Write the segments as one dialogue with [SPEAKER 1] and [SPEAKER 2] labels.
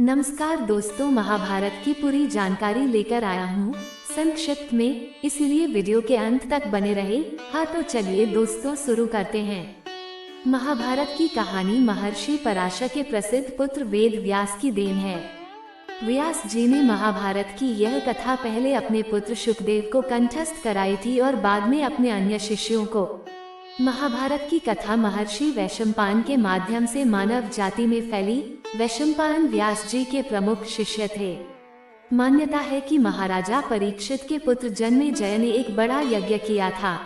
[SPEAKER 1] नमस्कार दोस्तों, महाभारत की पूरी जानकारी लेकर आया हूँ संक्षिप्त में, इसलिए वीडियो के अंत तक बने रहे। हाँ तो चलिए दोस्तों शुरू करते हैं। महाभारत की कहानी महर्षि पराशर के प्रसिद्ध पुत्र वेद व्यास की देन है। व्यास जी ने महाभारत की यह कथा पहले अपने पुत्र शुकदेव को कंठस्थ कराई थी और बाद में अपने अन्य शिष्यों को। महाभारत की कथा महर्षि वैशंपायन के माध्यम से मानव जाति में फैली। वैशंपायन व्यास जी के प्रमुख शिष्य थे। मान्यता है कि महाराजा परीक्षित के पुत्र जन्मेजय ने एक बड़ा यज्ञ किया था।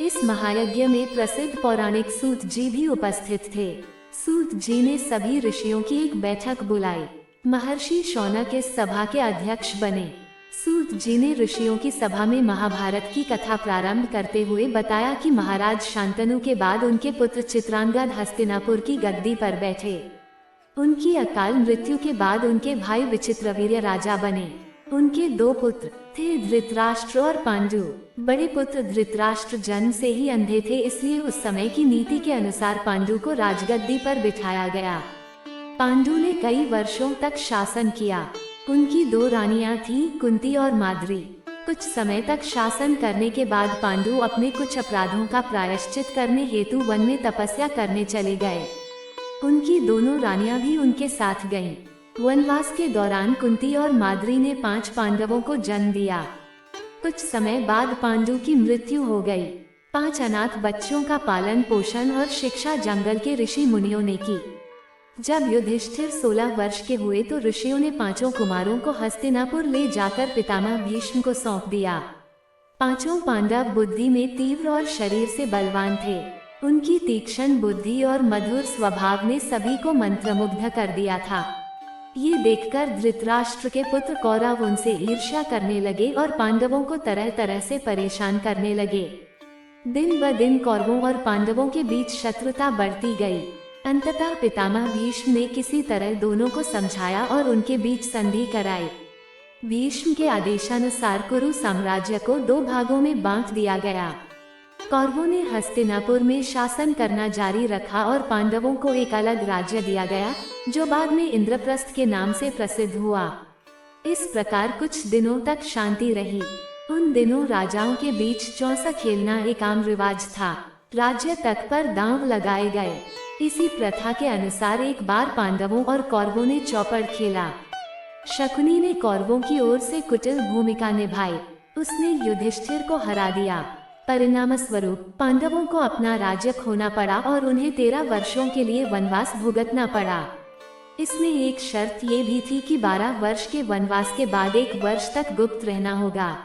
[SPEAKER 1] इस महायज्ञ में प्रसिद्ध पौराणिक सूत जी भी उपस्थित थे। सूत जी ने सभी ऋषियों की एक बैठक बुलाई। महर्षि शौनक इस सभा के अध्यक्ष बने। सूत जी ने ऋषियों की सभा में महाभारत की कथा प्रारंभ करते हुए बताया कि महाराज शांतनु के बाद उनके पुत्र चित्रांगद हस्तिनापुर की गद्दी पर बैठे। उनकी अकाल मृत्यु के बाद उनके भाई विचित्रवीर्य राजा बने। उनके दो पुत्र थे, धृतराष्ट्र और पांडु। बड़े पुत्र धृतराष्ट्र जन्म से ही अंधे थे, इसलिए उस समय की नीति के अनुसार पांडु को राजगद्दी पर बिठाया गया। पांडु ने कई वर्षों तक शासन किया। उनकी दो रानियां थीं, कुंती और माद्री। कुछ समय तक शासन करने के बाद पांडु अपने कुछ अपराधों का प्रायश्चित करने हेतु वन में तपस्या करने चले गए। उनकी दोनों रानियां भी उनके साथ गईं। वनवास के दौरान कुंती और माद्री ने 5 पांडवों को जन्म दिया। कुछ समय बाद पांडु की मृत्यु हो गई। 5 अनाथ बच्चों का पालन पोषण और शिक्षा जंगल के ऋषि मुनियों ने की। जब युधिष्ठिर 16 वर्ष के हुए तो ऋषियों ने 5 कुमारों को हस्तिनापुर ले जाकर पितामह भीष्म को सौंप दिया। 5 पांडव बुद्धि में तीव्र और शरीर से बलवान थे। उनकी तीक्ष्ण बुद्धि और मधुर स्वभाव ने सभी को मंत्रमुग्ध कर दिया था। ये देखकर धृतराष्ट्र के पुत्र कौरव उनसे ईर्ष्या करने लगे और पांडवों को तरह तरह से परेशान करने लगे। दिन ब दिन कौरवों और पांडवों के बीच शत्रुता बढ़ती गई। अंततः पितामह भीष्म ने किसी तरह दोनों को समझाया और उनके बीच संधि कराई। भीष्म के आदेशानुसार कुरु साम्राज्य को 2 भागों में बांट दिया गया। कौरवों ने हस्तिनापुर में शासन करना जारी रखा और पांडवों को एक अलग राज्य दिया गया, जो बाद में इंद्रप्रस्थ के नाम से प्रसिद्ध हुआ। इस प्रकार कुछ दिनों तक शांति रही। उन दिनों राजाओं के बीच चौसा खेलना एक आम रिवाज था। राज्य तक पर दांव लगाए गए। इसी प्रथा के अनुसार एक बार पांडवों और कौरवों ने चौपड़ खेला। शकुनी ने कौरवों की ओर से कुटिल भूमिका निभाई। उसने युधिष्ठिर को हरा दिया। परिणाम स्वरूप पांडवों को अपना राज्य खोना पड़ा और उन्हें 13 वर्षों के लिए वनवास भुगतना पड़ा। इसमें एक शर्त ये भी थी कि 12 वर्ष के वनवास के बाद 1 वर्ष तक गुप्त रहना होगा।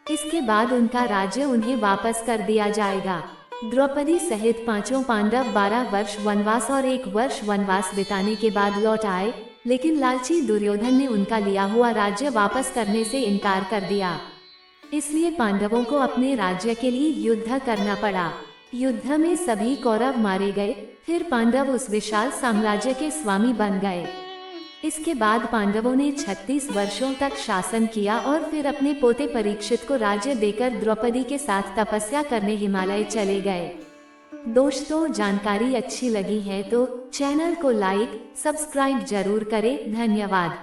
[SPEAKER 1] इसके बाद उनका राज्य उन्हें वापस कर दिया जाएगा। द्रौपदी सहित 5 पांडव 12 वर्ष वनवास और 1 वर्ष वनवास बिताने के बाद लौट आए, लेकिन लालची दुर्योधन ने उनका लिया हुआ राज्य वापस करने से इनकार कर दिया। इसलिए पांडवों को अपने राज्य के लिए युद्ध करना पड़ा। युद्ध में सभी कौरव मारे गए। फिर पांडव उस विशाल साम्राज्य के स्वामी बन गए। इसके बाद पांडवों ने 36 वर्षों तक शासन किया और फिर अपने पोते परीक्षित को राज्य देकर द्रौपदी के साथ तपस्या करने हिमालय चले गए। दोस्तों, जानकारी अच्छी लगी है तो चैनल को लाइक, सब्सक्राइब जरूर करें। धन्यवाद।